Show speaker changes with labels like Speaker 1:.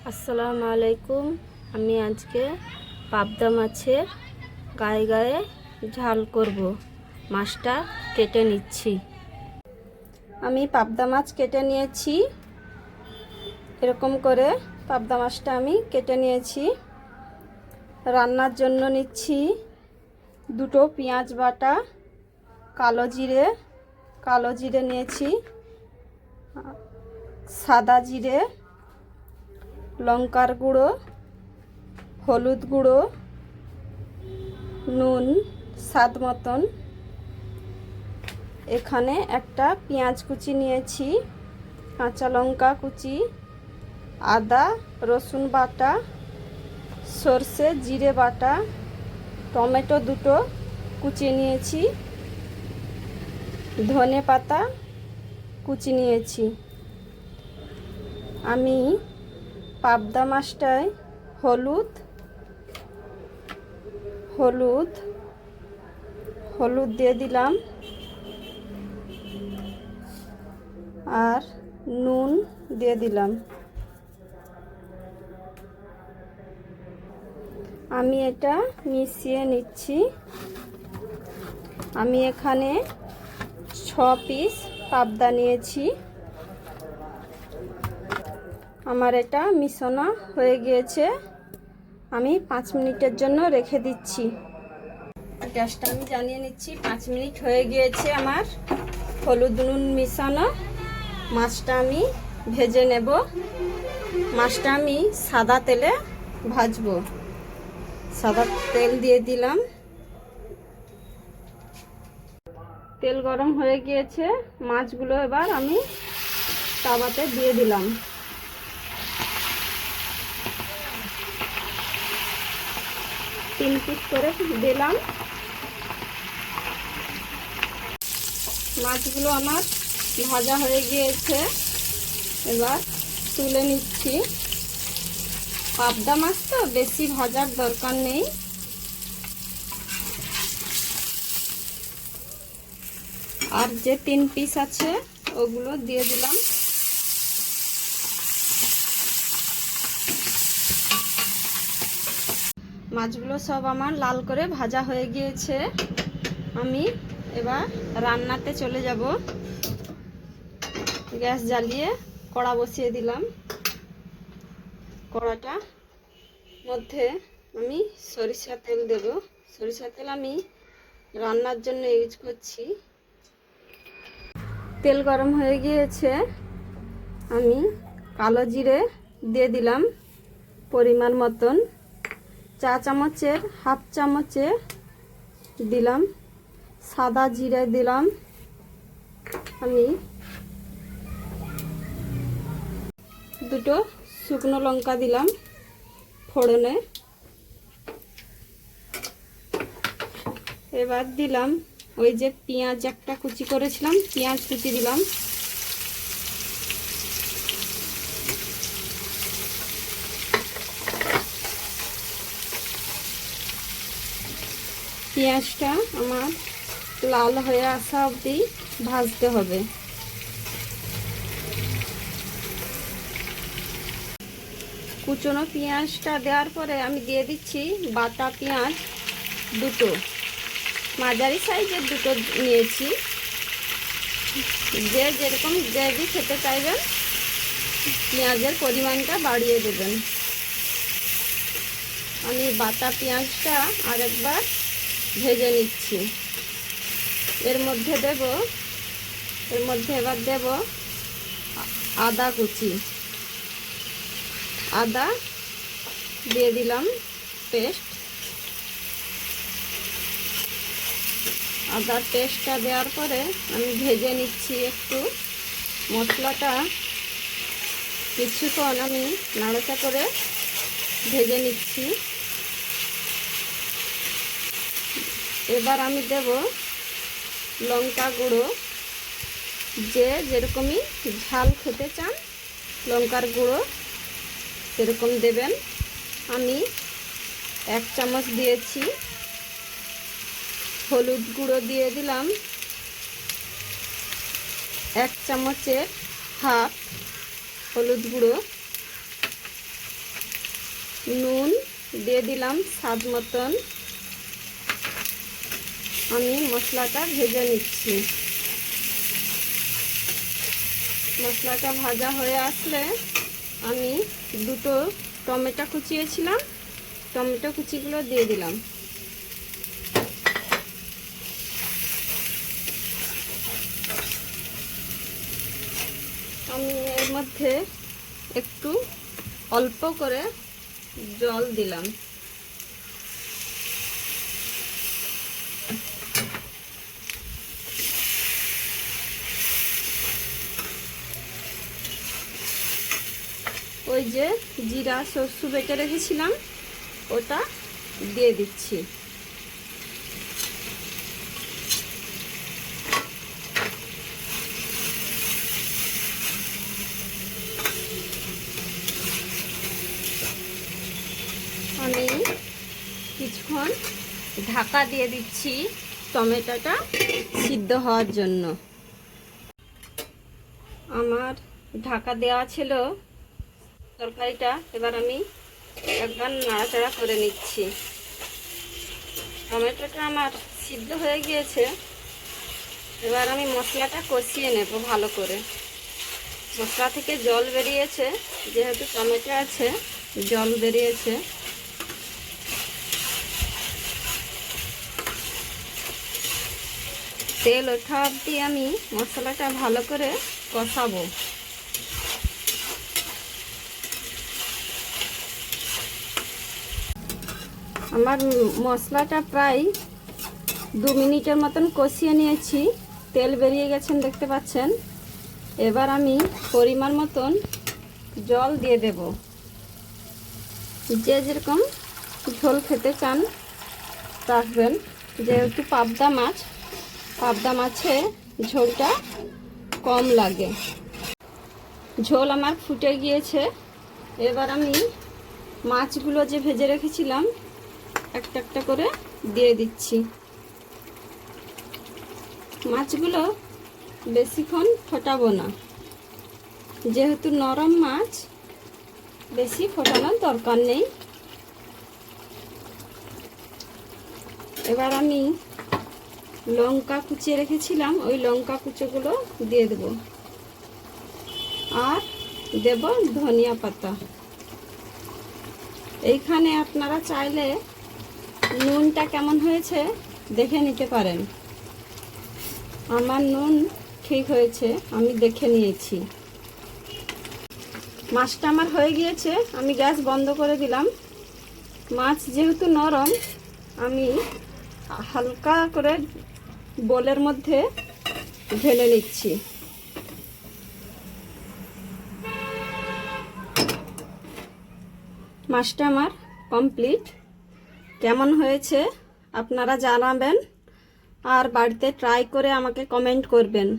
Speaker 1: আসসালামু আলাইকুম। আমি আজকে পাবদা মাছের গায়ে গায়ে ঝাল করব। মাছটা কেটে নিচ্ছি। আমি পাবদা মাছ কেটে নিয়েছি। এরকম করে পাবদা মাছটা আমি কেটে নিয়েছি। রান্নার জন্য নিচ্ছি দুটো পেঁয়াজ বাটা, কালো জিরে নিয়েছি, সাদা জিরে, লঙ্কার গুঁড়ো, হলুদ গুঁড়ো, নুন স্বাদ মতন। এখানে একটা পেঁয়াজ কুচি নিয়েছি, কাঁচা লঙ্কা কুচি, আদা রসুন বাটা, সর্ষে জিরে বাটা, টমেটো দুটো কুচি নিয়েছি, ধনে পাতা কুচি নিয়েছি। আমি পাবদা মাছটায় হলুদ দিয়ে দিলাম আর নুন দিয়ে দিলাম। আমি এটা মিশিয়ে নিচ্ছি। আমি এখানে 6 পিস পাবদা নিয়েছি। আমার এটা মিশানো হয়ে গিয়েছে। আমি 5 মিনিটের জন্য রেখে দিচ্ছি। গ্যাসটা আমি জ্বালিয়ে নিচ্ছি। 5 মিনিট হয়ে গিয়েছে আমার হলুদ নুন মিশানো। মাছটা আমি ভেজে নেব। মাছটা আমি সাদা তেলে ভাজবো। সাদা তেল দিয়ে দিলাম। তেল গরম হয়ে গিয়েছে। মাছগুলো এবার আমি তাওয়াতে দিয়ে দিলাম। তিন পিস করে দিলাম। মাছগুলো আমার ভাজা হয়ে গিয়েছে। এবার তুলে নিচ্ছি। পাবদা মাছ তো বেশি ভাজার দরকার নেই। আর যে 3 পিস আছে ওগুলো দিয়ে দিলাম। মাছগুলো সব আমার লাল করে ভাজা হয়ে গিয়েছে। আমি এবার রান্নাতে চলে যাব। গ্যাস জ্বালিয়ে কড়া বসিয়ে দিলাম। কড়াটা মধ্যে আমি সরিষা তেল দেব। সরিষা তেল আমি রান্নার জন্য ইউজ করছি। তেল গরম হয়ে গিয়েছে। আমি কালো জিরে দিয়ে দিলাম পরিমাণ মতন। চা চামচের হাফ চামচে দিলাম সাদা জিরে দিলাম। আমি দুটো শুকনো লঙ্কা দিলাম ফোড়নে। এবার দিলাম ওই যে পেঁয়াজ একটা কুচি করেছিলাম, পেঁয়াজ কুচি দিলাম। পেঁয়াজটা আমার লাল হয়ে আসা অবধি ভাজতে হবে। কুচনো পেঁয়াজটা দেওয়ার পরে আমি দিয়ে দিচ্ছি বাটা পেঁয়াজ দুটো, মাঝারি সাইজের দুটো নিয়েছি। যে যেরকম গ্রেভি খেতে চাইবেন পেঁয়াজের পরিমাণটা বাড়িয়ে দেবেন। আমি বাটা পেঁয়াজটা আরেকবার ভেজে নিচ্ছি। এর মধ্যে এবার দেব আদা কুচি। আদা দিয়ে দিলাম পেস্ট। আদার পেস্টটা দেওয়ার পরে আমি ভেজে নিচ্ছি একটু। মশলাটা কিছুক্ষণ আমি নাড়াচাড়া করে ভেজে নিচ্ছি। এবার আমি দেব লঙ্কা গুঁড়ো। যে যেরকমই ঝাল খেতে চান লঙ্কার গুঁড়ো সেরকম দেবেন। আমি 1 চামচ দিয়েছি। হলুদ গুঁড়ো দিয়ে দিলাম 1 চামচের হাফ হলুদ গুঁড়ো। নুন দিয়ে দিলাম স্বাদ মতন। আমি মশলাটা ভেজে নিচ্ছি। মশলাটা ভাজা হয়ে আসলে আমি দুটো টমেটো কুচিয়েছিলাম, টমেটো কুচিগুলো দিয়ে দিলাম। আমি এর মধ্যে একটু অল্প করে জল দিলাম। ওই যে জিরা সরষে বেটে রেখেছিলাম ওটা দিয়ে দিচ্ছি। আমি কিছুক্ষণ ঢাকা দিয়ে দিচ্ছি টমেটোটা সিদ্ধ হওয়ার জন্য। আমার ঢাকা দেওয়া ছিল তরকারিটা, এবার আমি একবার নাড়াচাড়া করে নিচ্ছি। টমেটোটা আমার সিদ্ধ হয়ে গিয়েছে। এবার আমি মশলাটা কষিয়ে নেব ভালো করে। মশলা থেকে জল বেরিয়েছে, যেহেতু টমেটো আছে জল বেরিয়েছে। তেল ওঠা অবধি আমি মশলাটা ভালো করে কষাবো। আমার মশলাটা প্রায় 2 মিনিটের মতন কষিয়ে নিয়েছি। তেল বেরিয়ে গেছেন দেখতে পাচ্ছেন। এবার আমি পরিমাণ মতন জল দিয়ে দেব। যে যেরকম ঝোল খেতে চান রাখবেন। যেহেতু পাবদা মাছে ঝোলটা কম লাগে। ঝোল আমার ফুটে গিয়েছে। এবার আমি মাছগুলো যে ভেজে রেখেছিলাম একটা একটা করে দিয়ে দিচ্ছি। মাছগুলো বেশিক্ষণ ফোটাবো না, যেহেতু নরম মাছ বেশি ফোটানোর দরকার নেই। এবার আমি লঙ্কা কুচিয়ে রেখেছিলাম ওই লঙ্কা কুচোগুলো দিয়ে দেব, আর দেব ধনিয়া পাতা। এইখানে আপনারা চাইলে নুনটা কেমন হয়েছে দেখে নিতে পারেন। আমার নুন ঠিক হয়েছে, আমি দেখে নিয়েছি। মাছটা আমার হয়ে গিয়েছে, আমি গ্যাস বন্ধ করে দিলাম। মাছ যেহেতু নরম, আমি হালকা করে বোলের মধ্যে ঢেলে নিচ্ছি। মাছটা আমার কমপ্লিট। কেমন হয়েছে আপনারা জানাবেন, আর বাড়িতে ট্রাই করে আমাকে কমেন্ট করবেন।